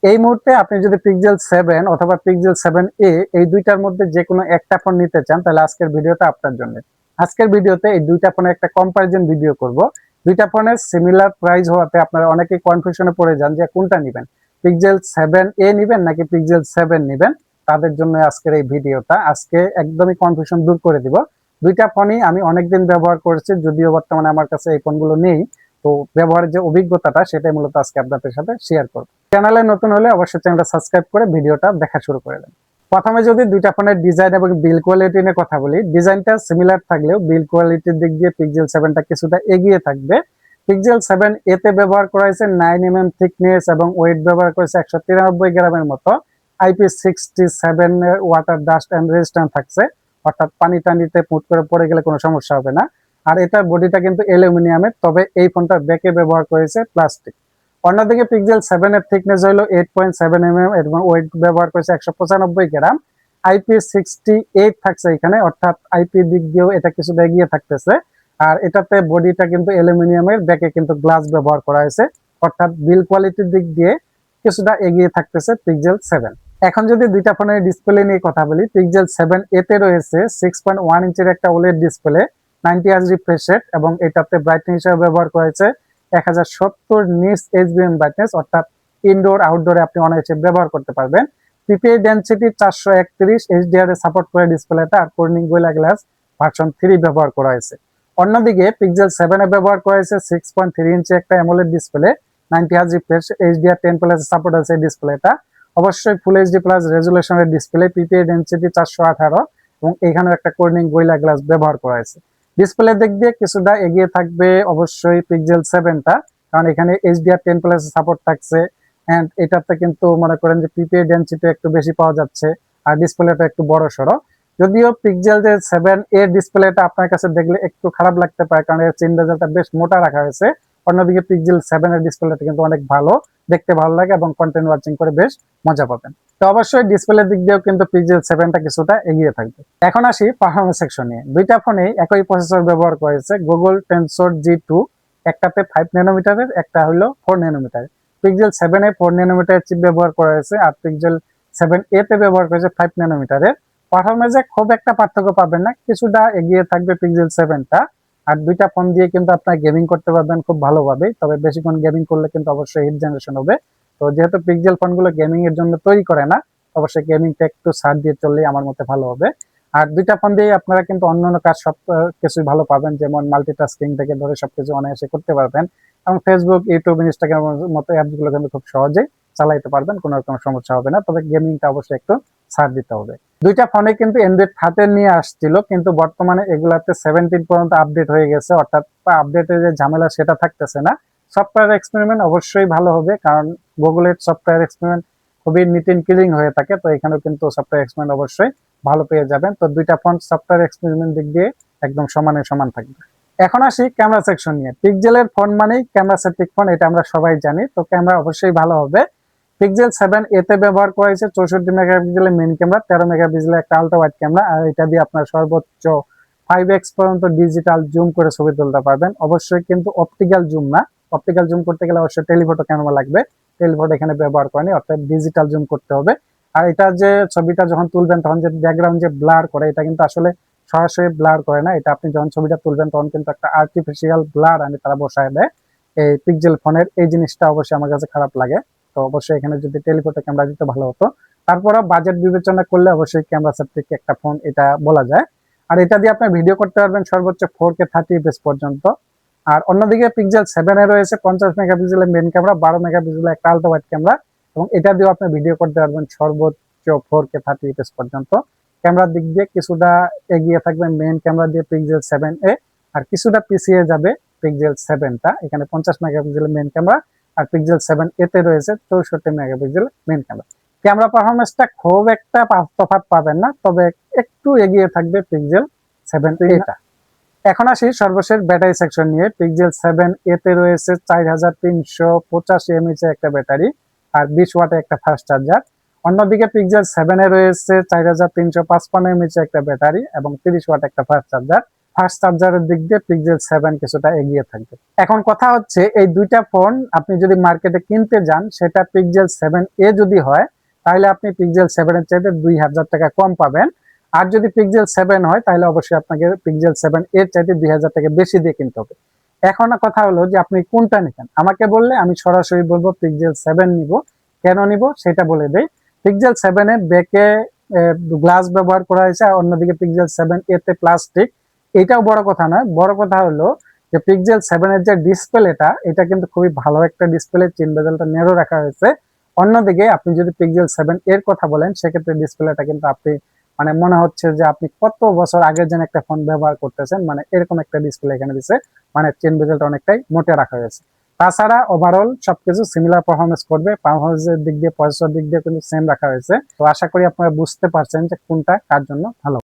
এই মুহূর্তে আপনি যদি পিক্সেল 7 অথবা পিক্সেল 7a এই দুইটার মধ্যে যে কোনো একটা ফোন নিতে চান, তাহলে আজকের ভিডিওটা আপনার জন্য। আজকের ভিডিওতে এই দুইটা ফোনের একটা কম্পারিজন ভিডিও করব। দুইটা ফোনের সিমিলার প্রাইস হওয়াতে আপনারা অনেকেই কনফিউশনে পড়ে যান যে কোনটা নেবেন, পিক্সেল 7a নেবেন নাকি পিক্সেল 7 নেবেন। তাদের জন্য আজকের এই ভিডিওটা। আজকে একদমই কনফিউশন দূর করে দিব। দুইটা ফোনই আমি অনেকদিন ব্যবহার করেছি, যদিও বর্তমানে আমার কাছে এই ফোনগুলো নেই। তো ব্যবহারের যে অভিজ্ঞতাটা সেটাই মূলত আজকে আপনাদের সাথে শেয়ার করব। চ্যানেলে নতুন হলে অবশ্যই চ্যানেলটা সাবস্ক্রাইব করে ভিডিওটা দেখা শুরু করে দেন। প্রথমে যদি দুইটা ফোনের ডিজাইন এবং বিল্ড কোয়ালিটি নিয়ে কথা বলি, ডিজাইনটা সিমিলার থাকলেও বিল্ড কোয়ালিটির দিক দিয়ে পিক্সেল 7টা কিছুটা এগিয়ে থাকবে। পিক্সেল 7 এতে ব্যবহার করা হয়েছে 9 mm থিকনেস এবং ওয়েট ব্যবহার করেছে 193 গ্রামের মতো। IP67 এর ওয়াটার ডাস্ট অ্যান্ড রেজিস্ট্যান্ট থাকছে, অর্থাৎ পানি টানিতে পুট করে পড়ে গেলে কোনো সমস্যা হবে না। আর এটার বডিটা কিন্তু অ্যালুমিনিয়ামের, তবে এই ফোনটার ব্যাকে ব্যবহার করেছে প্লাস্টিক। অন্যদিকে পিক্সেল 7 এর থিকনেস হলো 8.7 mm এবং ওয়েট ব্যবহার করেছে 195 গ্রাম। IP68 থাকছে এখানে, অর্থাৎ আইপি দিক দিয়েও এটা কিছুটা এগিয়ে থাকতেছে। আর এটাতে বডিটা কিন্তু অ্যালুমিনিয়ামের, ব্যাকে কিন্তু গ্লাস ব্যবহার করা হয়েছে, অর্থাৎ বিল্ড কোয়ালিটির দিক দিয়ে কিছুটা এগিয়ে থাকতেছে পিক্সেল 7। এখন যদি দুইটা ফোনের ডিসপ্লে নিয়ে কথা বলি, পিক্সেল 7a তে রয়েছে 6.1 ইঞ্চির একটা OLED display, 90Hz refresh rate এবং এটাতে ব্রাইটনেস হিসেবে ব্যবহার করেছে 1070 নিটস এইচবিএম ব্রাইটনেস, অর্থাৎ ইনডোর আউটডোরে আপনি অনায়াসে ব্যবহার করতে পারবেন। পিপিআই ডেনসিটি 431, এইচডিআর এ সাপোর্ট করে ডিসপ্লেটা, আর কর্নিং গোরিলা গ্লাস ভার্সন 3 ব্যবহার করা হয়েছে। অন্যদিকে পিক্সেল 7 এ ব্যবহার করা হয়েছে 6.3 ইঞ্চি একটা AMOLED display, 90Hz refresh, HDR 10+ support আছে এই ডিসপ্লেটা, অবশ্যই ফুল এইচডি প্লাস রেজুলেশনের ডিসপ্লে, পিপিআই ডেনসিটি 418 এবং এখানেও একটা কর্নিং গোরিলা গ্লাস ব্যবহার করা হয়েছে। ডিসপ্লে দিক দিয়ে কিছুটা এগিয়ে থাকবে অবশ্যই পিক্সেল 7টা, কারণ এখানে এইচডিআর 10+ সাপোর্ট থাকছে। এন্ড এটাতে কিন্তু মনে করেন যে পিপিআই ডেনসিটি একটু বেশি পাওয়া যাচ্ছে, আর ডিসপ্লেটা একটু বড় সড়ো। যদিও পিক্সেল যে 7 এর ডিসপ্লেটা আপনার কাছে দেখলে একটু খারাপ লাগতে পারে, কারণ এর চেইন বেজেলটা বেশ মোটা রাখা হয়েছে। অন্যদিকে পিক্সেল 7 এর ডিসপ্লেটা কিন্তু অনেক ভালো, দেখতে ভালো লাগে এবং কন্টেন্ট ওয়াচিং করে বেশ মজা পাবেন। তো অবশ্যই ডিসপ্লে দিক দিয়েও কিন্তু পিক্সেল 7টা কিছুটা এগিয়ে থাকবে। এখন আসি পারফরমেন্স সেকশন নিয়ে। দুইটা ফোনেই একই প্রসেসর ব্যবহার করেছে, গুগল টেনসর G2, একটাতে 5 ন্যানোমিটারের, একটা হলো 4 ন্যানোমিটারের। পিক্সেল 7 এ 4 ন্যানোমিটারের চিপ ব্যবহার করা হয়েছে, আর পিক্সেল 7a তে ব্যবহার করেছে 5 ন্যানোমিটারের। পারফরমেন্সে খুব একটা পার্থক্য পাবেন না, কিছুটা এগিয়ে থাকবে পিক্সেল 7টা। আর দুইটা ফোন দিয়ে কিন্তু আপনার গেমিং করতে পারবেন খুব ভালোভাবে, তবে বেশিক্ষণ গেমিং করলে কিন্তু অবশ্যই হিট জেনারেশন হবে। তো যেহেতু পিক্সেল ফোনগুলো গেমিং এর জন্য তৈরি করে না, অবশ্যই গেমিংটা একটু ছাড় দিয়ে চললেই আমার মতে ভালো হবে। আর দুইটা ফোন দিয়ে আপনারা কিন্তু অন্যান্য কাজ সব কিছুই ভালো পাবেন, যেমন মাল্টিটাস্কিং থেকে ধরে সবকিছু অনায়াসে করতে পারবেন, এবং ফেসবুক, ইউটিউব, ইনস্টাগ্রামের মতো অ্যাপস গুলো কিন্তু খুব সহজেই চালাইতে পারবেন, কোনো রকম সমস্যা হবে না। তবে গেমিংটা অবশ্যই একটু ছাড় দিতে হবে। দুইটা ফোনে কিন্তু অ্যান্ড্রয়েড 13 নিয়ে আসছিল, কিন্তু বর্তমানে এগুলাতে 17 পর্যন্ত আপডেট হয়ে গেছে, অর্থাৎ আপডেটের যে ঝামেলা সেটা থাকতেছে না। সফটওয়্যার এক্সপেরিমেন্ট অবশ্যই ভালো হবে, কারণ গুগলের সফটওয়্যার এক্সপেরিমেন্ট খুবই নিট এন্ড ক্লিন হয়ে থাকে। তো এখানেও কিন্তু সফটওয়্যার এক্সপেরিমেন্ট অবশ্যই ভালো পেয়ে যাবেন। তো দুইটা ফোন সফটওয়্যার এক্সপেরিমেন্ট দিক দিয়ে একদম সমানে সমান থাকবে। এখন আসি ক্যামেরা সেকশন নিয়ে। পিক্সেলের ফোন মানেই ক্যামেরা সেন্ট্রিক ফোন, এটা আমরা সবাই জানি। তো ক্যামেরা অবশ্যই ভালো হবে। পিক্সেল 7 এতে ব্যবহার করা হয়েছে 64 মেগাপিক্সেলের মেইন ক্যামেরা, 13 মেগাপিক্সেলের একটা আলট্রা ওয়াইড ক্যামেরা, আর এটা দিয়ে আপনার সর্বোচ্চ 5x পর্যন্ত ডিজিটাল জুম করে ছবি তুলতে পারবেন। অবশ্যই কিন্তু অপটিক্যাল জুম না, অপটিক্যাল জুম করতে গেলে অবশ্যই টেলিফটো ক্যামেরা লাগবে, টেলিফটো এখানে ব্যবহার করেনি, অর্থাৎ ডিজিটাল জুম করতে হবে। আর এটা যে ছবিটা যখন তুলবেন তখন যে ব্যাকগ্রাউন্ড যে ব্লার করে, এটা কিন্তু আসলে সরাসরি ব্লার করে না, এটা আপনি যখন ছবিটা তুলবেন তখন কিন্তু একটা আর্টিফিশিয়াল ব্লার আনে তারা বসায় দেয় এই পিক্সেল ফোনের। এই জিনিসটা অবশ্যই আমার কাছে খারাপ লাগে। তো অবশ্যই এখানে যদি টেলিফটো ক্যামেরা দিতে ভালো হতো। তারপরও বাজেট বিবেচনা করলে অবশ্যই ক্যামেরা সেন্ট্রিক একটা ফোন এটা বলা যায়। আর এটা দিয়ে আপনি ভিডিও করতে পারবেন সর্বোচ্চ 4K 30fps পর্যন্ত। আর অন্যদিকে পিক্সেল 7 এ রয়েছে 50 মেগাপিক্সেলের মেইন ক্যামেরা, 12 মেগাপিক্সেলের একটা আলট্রা ওয়াইড ক্যামেরা, এবং এটা দিয়েও আপনি ভিডিও করতে পারবেন সর্বোচ্চ 4K 30fps পর্যন্ত। ক্যামেরার দিক দিয়ে কিছুটা এগিয়ে থাকবে মেইন ক্যামেরা দিয়ে পিক্সেল 7a, আর কিছুটা পিছিয়ে যাবে পিক্সেল 7টা। এখানে 50 মেগাপিক্সেলের মেইন ক্যামেরা, আর পিক্সেল 7a তে রয়েছে 64 মেগাপিক্সেল মেইন ক্যামেরা। ক্যামেরা পারফরমেন্সটা খুব একটা তফাৎ পাবেন না, তবে একটু এগিয়ে থাকবে পিক্সেল 7a। এখন আসি সর্বশেষ ব্যাটারি সেকশন নিয়ে। পিক্সেল 7a তে রয়েছে 4385 mAh একটা ব্যাটারি, আর 20 ওয়াটের একটা ফাস্ট চার্জার। অন্যদিকে পিক্সেল 7 এ রয়েছে 4355 mAh একটা ব্যাটারি এবং 30 ওয়াট একটা ফাস্ট চার্জার। ফাস্ট চার্জারের দিক দিয়ে পিক্সেল 7 কিছুটা এগিয়ে থাকবে। এখন কথা হচ্ছে এই দুইটা ফোন আপনি যদি মার্কেটে কিনতে যান, সেটা পিক্সেল 7a যদি হয় তাহলে আপনি পিক্সেল 7 এর চাইতে 2000 টাকা কম পাবেন। আর যদি পিক্সেল 7 হয় তাহলে অবশ্যই আপনাকে পিক্সেল 7 এর চাইতে 2000 টাকা বেশি দিয়ে কিনতে হবে। এখন কথা হলো যে আপনি কোনটা নেবেন, আমাকে বললে আমি সরাসরি বলবো পিক্সেল 7 নিব। কেন নিব সেটা বলে দেই। পিক্সেল 7 এ ব্যাকে গ্লাস ব্যবহার করা হয়েছে, আর অন্যদিকে পিক্সেল 7a তে প্লাস্টিক। এটাও বড় কথা নয়, বড় কথা হলো যে পিক্সেল 7 এর যে ডিসপ্লেটা, এটা কিন্তু খুবই ভালো একটা ডিসপ্লে, চিন বেজেলটা ন্যারো রাখা হয়েছে। অন্যদিকে আপনি যদি পিক্সেল 7 এর কথা বলেন, সেক্ষেত্রে ডিসপ্লেটা কিন্তু আপনি মানে মনে হচ্ছে যে আপনি কত বছর আগের যেন একটা ফোন ব্যবহার করতেছেন, মানে এরকম একটা ডিসপ্লে এখানে দিচ্ছে। মানে চেন বেজেলটা অনেকটাই মোটা রাখা হয়েছে। তাছাড়া ওভারঅল সবকিছু সিমিলার পারফরমেন্স করবে, পারফরমেন্সের দিক দিয়ে, প্রসেসর দিক দিয়ে কিন্তু সেম রাখা হয়েছে। তো আশা করি আপনারা বুঝতে পারছেন যে কোনটা কার জন্য ভালো।